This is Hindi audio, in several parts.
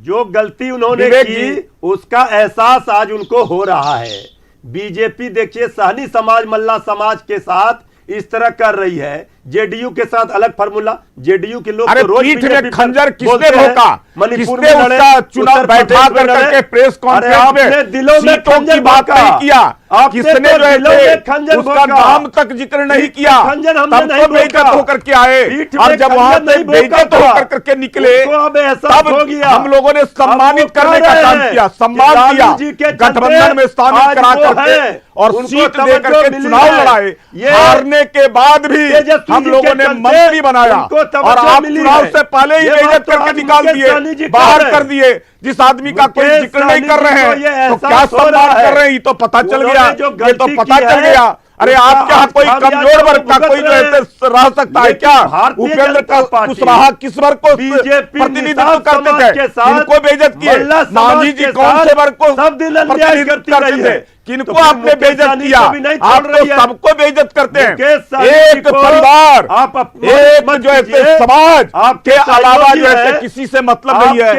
जो गलती उन्होंने की उसका एहसास आज उनको हो रहा है। बीजेपी देखिए सहनी समाज मल्ला समाज के साथ इस तरह कर रही है, जेडीयू के साथ अलग फार्मूला। जेडीयू के लोग अरे तो रोज पीठ में खंजर किसने हैं, रोका? मणिपुर किसने में उसका चुनाव बैठा करके प्रेस कॉन्फ्रेंस में दिलों में सीटों की बात नहीं किया? किसने जो है उसका नाम तक जिक्र नहीं किया? तब तो बेइज्जत होकर के आए, और जब वहां से बेइज्जत होकर करके निकले तब हम लोगों ने सम्मानित करने का काम किया, सम्मान दिया, गठबंधन में शामिल करा करके और सीट दे करके चुनाव लड़ाए। हारने के बाद भी हम लोगों ने मंत्री बनाया और आप चुनाव से पहले ही बेइज्जत करके निकाल दिए, बाहर कर दिए। जिस आदमी का कोई जिक्र नहीं कर रहे हैं तो क्या सम्मान कर रहे हैं, ये तो पता चल गया, ये तो पता चल गया। अरे आपके यहाँ कोई कमजोर वर्ग का कोई जो है रह सकता है क्या? उपेंद्र कुशवाहा किस वर्ग को प्रतिनिधित्व करते थे? इनको बेइज्जत किए। मांझी जी कौन से वर्ग को प्रतिनिधित्व करते थे? किनको आपने बेइज्जत किया? आप तो सबको बेइज्जत करते हैं। एक परिवार, एक जो है समाज आपके अलावा जो है किसी से मतलब नहीं है।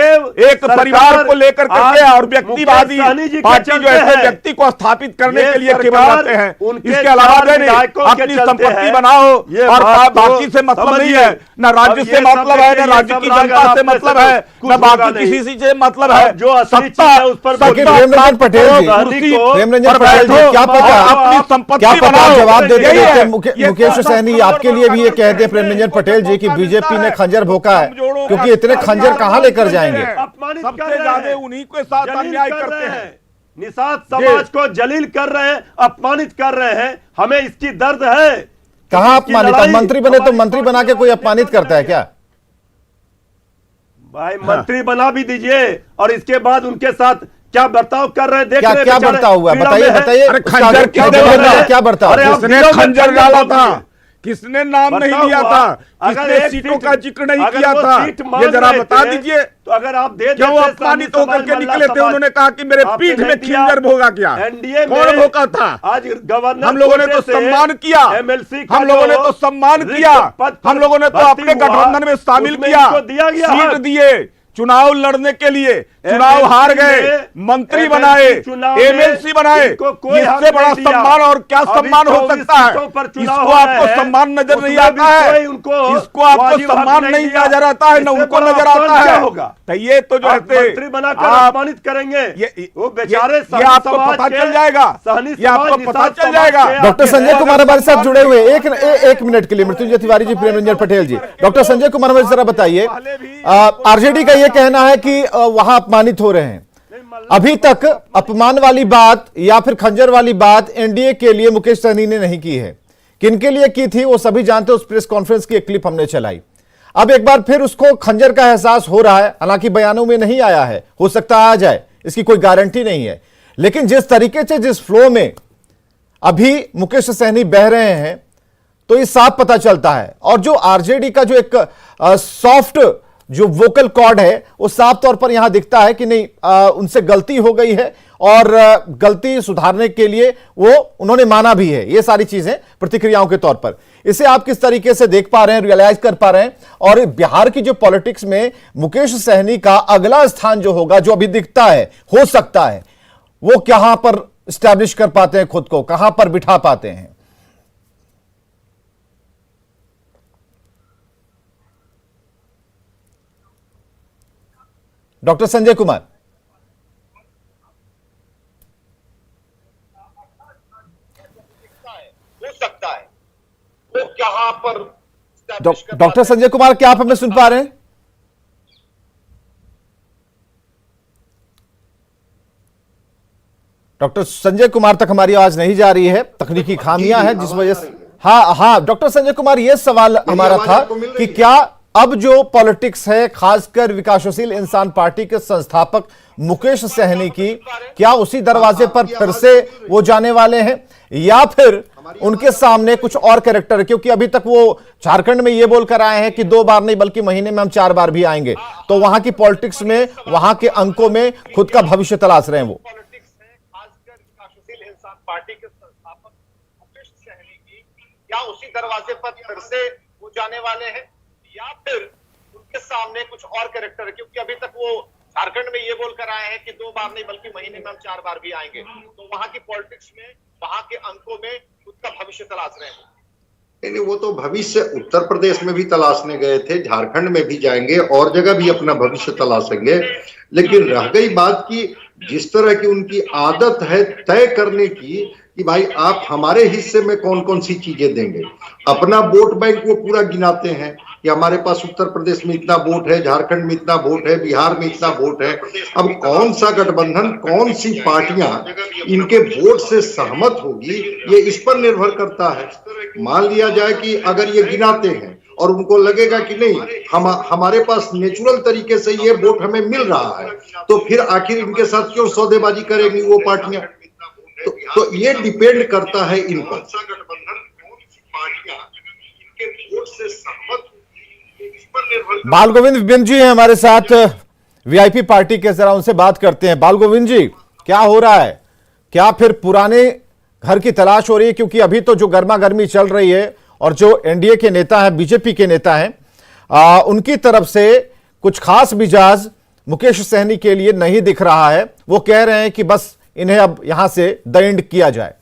एक परिवार को लेकर करके और व्यक्तिवादी पार्टी जो है व्यक्ति को स्थापित करने के लिए केवल रहते हैं। इसके अलावा जो है अपनी संपत्ति बनाओ और बाकी से मतलब नहीं है, न राज्य से मतलब है, न राज्य की जनता से मतलब है, न बाकी किसी से मतलब है। जो सत्ता है उस पर प्रेमरंजन पटेल जी, क्या पता जवाब देते देते मुकेश सहनी आपके लिए भी ये कह दे प्रेमरंजन पटेल जी कि बीजेपी ने खंजर भोंका है, क्योंकि इतने खंजर कहां लेकर जाएंगे? सबसे ज्यादा उन्हीं के साथ अन्याय करते हैं, निषाद समाज को जलील कर रहे हैं, अपमानित कर रहे हैं। हमें इसकी दर्द है। कहां अपमानित? मंत्री बने तो मंत्री बना के कोई अपमानित करता है क्या? भाई मंत्री बना भी दीजिए और इसके बाद उनके साथ क्या बर्ताव कर रहे हैं? क्या बर्ताव हुआ? बताइए बताइए। खंजर क्या बर्ताव? किसने खंजर डाला था? किसने नाम नहीं लिया था? किसने सीटों का जिक्र नहीं किया था? ये जरा बता दीजिए। तो अगर आप दे क्यों अपमानित होकर के निकले थे? उन्होंने कहा कि मेरे पीठ में खंजर भोगा क्या? कौन भोगा था? आज गवर्नर हम लोगों ने तो सम्मान किया, हम लोगों ने तो सम्मान किया, हम लोगों ने तो अपने गठबंधन में शामिल किया, सीट दिए, चुनाव लड़ने के लिए, चुनाव हार गए, मंत्री बनाए, एमएलसी बनाए। इससे बड़ा सम्मान और क्या सम्मान हो सकता है? इसको आपको सम्मान नजर नहीं आता है, इसको आपको सम्मान नहीं नजर आता है, न उनको नजर आता है। तो ये तो जो है मंत्री बनाकर अपमानित करेंगे, वो बेचारे ये आपको पता चल जाएगा, ये आपको पता चल जाएगा। डॉक्टर संजय कुमार हमारे साथ जुड़े हुए एक मिनट के लिए। मृत्युंजय तिवारी जी, प्रेमरंजन पटेल जी, डॉक्टर संजय कुमार हमें जरा बताइए, आरजेडी का यह कहना है कि वहां अपमानित हो रहे हैं। अभी तक अपमान वाली बात या फिर खंजर वाली बात एनडीए के लिए मुकेश सहनी ने नहीं की है। किनके लिए की थी वो सभी जानते। उस प्रेस कॉन्फ्रेंस की एक क्लिप हमने चलाई। अब एक बार फिर उसको खंजर का एहसास हो रहा है, हालांकि बयानों में नहीं आया है, हो सकता आ जाए, इसकी कोई गारंटी नहीं है। लेकिन जिस तरीके से, जिस फ्लो में अभी मुकेश सहनी बह रहे हैं, तो ये साफ पता चलता है। और जो आरजेडी का जो एक सॉफ्ट जो वोकल कॉर्ड है, वो साफ तौर पर यहां दिखता है कि नहीं, उनसे गलती हो गई है और गलती सुधारने के लिए वो उन्होंने माना भी है। ये सारी चीजें प्रतिक्रियाओं के तौर पर, इसे आप किस तरीके से देख पा रहे हैं, रियलाइज कर पा रहे हैं? और बिहार की जो पॉलिटिक्स में मुकेश सहनी का अगला स्थान जो होगा, जो अभी दिखता है, हो सकता है, वो कहां पर स्टैब्लिश कर पाते हैं खुद को, कहां पर बिठा पाते हैं? डॉक्टर संजय कुमार। हो सकता है वो कहां पर डॉक्टर संजय कुमार, क्या आप हमें सुन पा रहे हैं? डॉक्टर संजय कुमार तक हमारी आवाज नहीं जा रही है, तकनीकी खामियां हैं जिस वजह से। हाँ डॉक्टर संजय कुमार, यह सवाल हमारा था कि क्या अब जो पॉलिटिक्स है, खासकर विकासशील इंसान पार्टी के संस्थापक मुकेश सहनी की, क्या उसी दरवाजे पर फिर से वो जाने वाले हैं, या फिर उनके सामने कुछ और कैरेक्टर? क्योंकि अभी तक वो झारखंड में ये बोलकर आए हैं कि 2 बार नहीं बल्कि महीने में हम 4 बार भी आएंगे। तो वहां की पॉलिटिक्स में, वहां के अंकों में खुद का भविष्य तलाश रहे हैं वो। खासकर विकासशील इंसान पार्टी के संस्थापक मुकेश सहनी की, क्या उसी दरवाजे पर फिर से वो जाने वाले हैं, या फिर उनके सामने कुछ और कैरेक्टर है? क्योंकि अभी तक वो झारखंड में ये बोलकर आए हैं कि 2 बार नहीं बल्कि महीने में हम 4 बार भी आएंगे। तो वहां की पॉलिटिक्स में, वहां के अंकों में खुद का भविष्य तलाश रहे हैं। नहीं, वो तो भविष्य उत्तर प्रदेश में भी तलाशने गए थे, झारखंड में भी जाएंगे और जगह भी अपना भविष्य तलाशेंगे। लेकिन रह गई बात की जिस तरह की उनकी आदत है तय करने की कि भाई आप हमारे हिस्से में कौन कौन सी चीजें देंगे, अपना वोट बैंक वो पूरा गिनाते हैं कि हमारे पास उत्तर प्रदेश में इतना वोट है, झारखंड में इतना वोट है, बिहार में इतना वोट है। अब कौन सा गठबंधन, कौन सी पार्टियां इनके वोट से सहमत होगी, ये इस पर निर्भर करता है। मान लिया जाए कि अगर ये गिनाते हैं और उनको लगेगा कि नहीं हमारे पास नेचुरल तरीके से ये वोट हमें मिल रहा है, तो फिर आखिर इनके साथ क्यों सौदेबाजी करेंगी वो पार्टियां। तो ये डिपेंड करता है इन पर। बाल गोविंद बिंद जी हैं हमारे साथ वीआईपी पार्टी के, जरा उनसे बात करते हैं। बाल गोविंद जी, क्या हो रहा है? क्या फिर पुराने घर की तलाश हो रही है? क्योंकि अभी तो जो गर्मा गर्मी चल रही है और जो एनडीए के नेता है, बीजेपी के नेता हैं, उनकी तरफ से कुछ खास मिजाज मुकेश सहनी के लिए नहीं दिख रहा है। वो कह रहे हैं कि बस इन्हें अब यहां से द एंड किया जाए।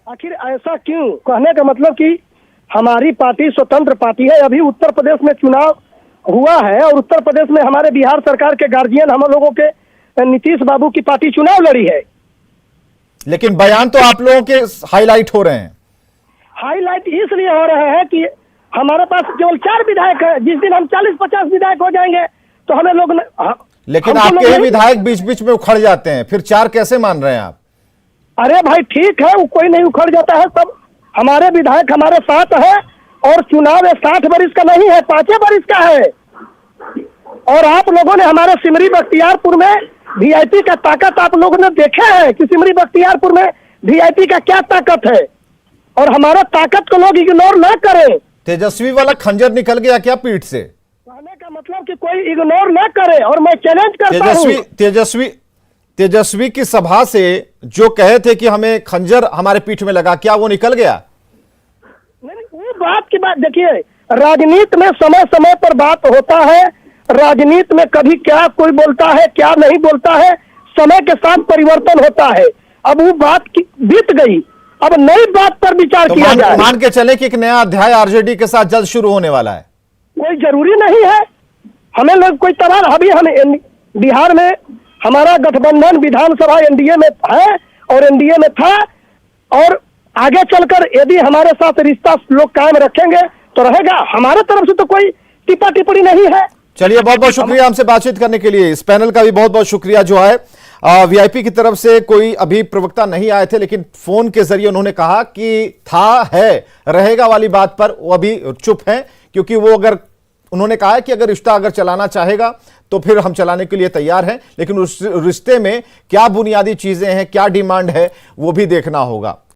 आखिर ऐसा क्यों? कहने का मतलब कि हमारी पार्टी स्वतंत्र पार्टी है। अभी उत्तर प्रदेश में चुनाव हुआ है और उत्तर प्रदेश में हमारे बिहार सरकार के गार्जियन हम लोगों के नीतीश बाबू की पार्टी चुनाव लड़ी है। लेकिन बयान तो आप लोगों के हाईलाइट हो रहे हैं। हाईलाइट इसलिए हो रहे हैं कि हमारे पास केवल 4 विधायक है। जिस दिन हम 40-50 विधायक हो जाएंगे तो हमें लोग लेकिन आपके ही विधायक बीच बीच में उखड़ जाते हैं, फिर 4 कैसे मान रहे हैं आप? अरे भाई ठीक है, वो कोई नहीं उखड़ जाता है। सब हमारे विधायक हमारे साथ है और चुनाव 60 वर्ष का नहीं है, 5 वर्ष का है। और आप लोगों ने हमारे सिमरी बख्तियारपुर में वीआईपी का ताकत आप लोगों ने देखे है कि सिमरी बख्तियारपुर में वीआईपी का क्या ताकत है, और हमारा ताकत को लोग इग्नोर ना करें। तेजस्वी वाला खंजर निकल गया क्या पीठ से? कहने का मतलब कि कोई इग्नोर ना करे, और मैं चैलेंज करता हूं। तेजस्वी की सभा से जो कहे थे कि हमें खंजर हमारे पीठ में लगा, क्या वो निकल गया? नहीं, वो बात की बात देखिए, राजनीति में समय समय पर बात होता है। राजनीति में कभी क्या कोई बोलता है, क्या नहीं बोलता है, समय के साथ परिवर्तन होता है। अब वो बात बीत गई, अब नई बात पर विचार तो किया जाए। मान के चले कि एक नया अध्याय आरजेडी के साथ जल्द शुरू होने वाला है। कोई जरूरी नहीं है हमें लोग कोई तबार। अभी हम बिहार में हमारा गठबंधन विधानसभा एनडीए में है और एनडीए में था, और आगे चलकर यदि हमारे साथ रिश्ता लोग कायम रखेंगे तो रहेगा। हमारे तरफ से तो कोई टिप्पा टिप्पणी नहीं है। चलिए, बहुत बहुत शुक्रिया हमसे बातचीत करने के लिए। इस पैनल का भी बहुत बहुत शुक्रिया। जो है वीआईपी की तरफ से कोई अभी प्रवक्ता नहीं आए थे, लेकिन फोन के जरिए उन्होंने कहा कि था, है, रहेगा वाली बात पर वो अभी चुप हैं, क्योंकि वो उन्होंने कहा है कि अगर रिश्ता अगर चलाना चाहेगा तो फिर हम चलाने के लिए तैयार हैं, लेकिन उस रिश्ते में क्या बुनियादी चीजें हैं, क्या डिमांड है, वो भी देखना होगा।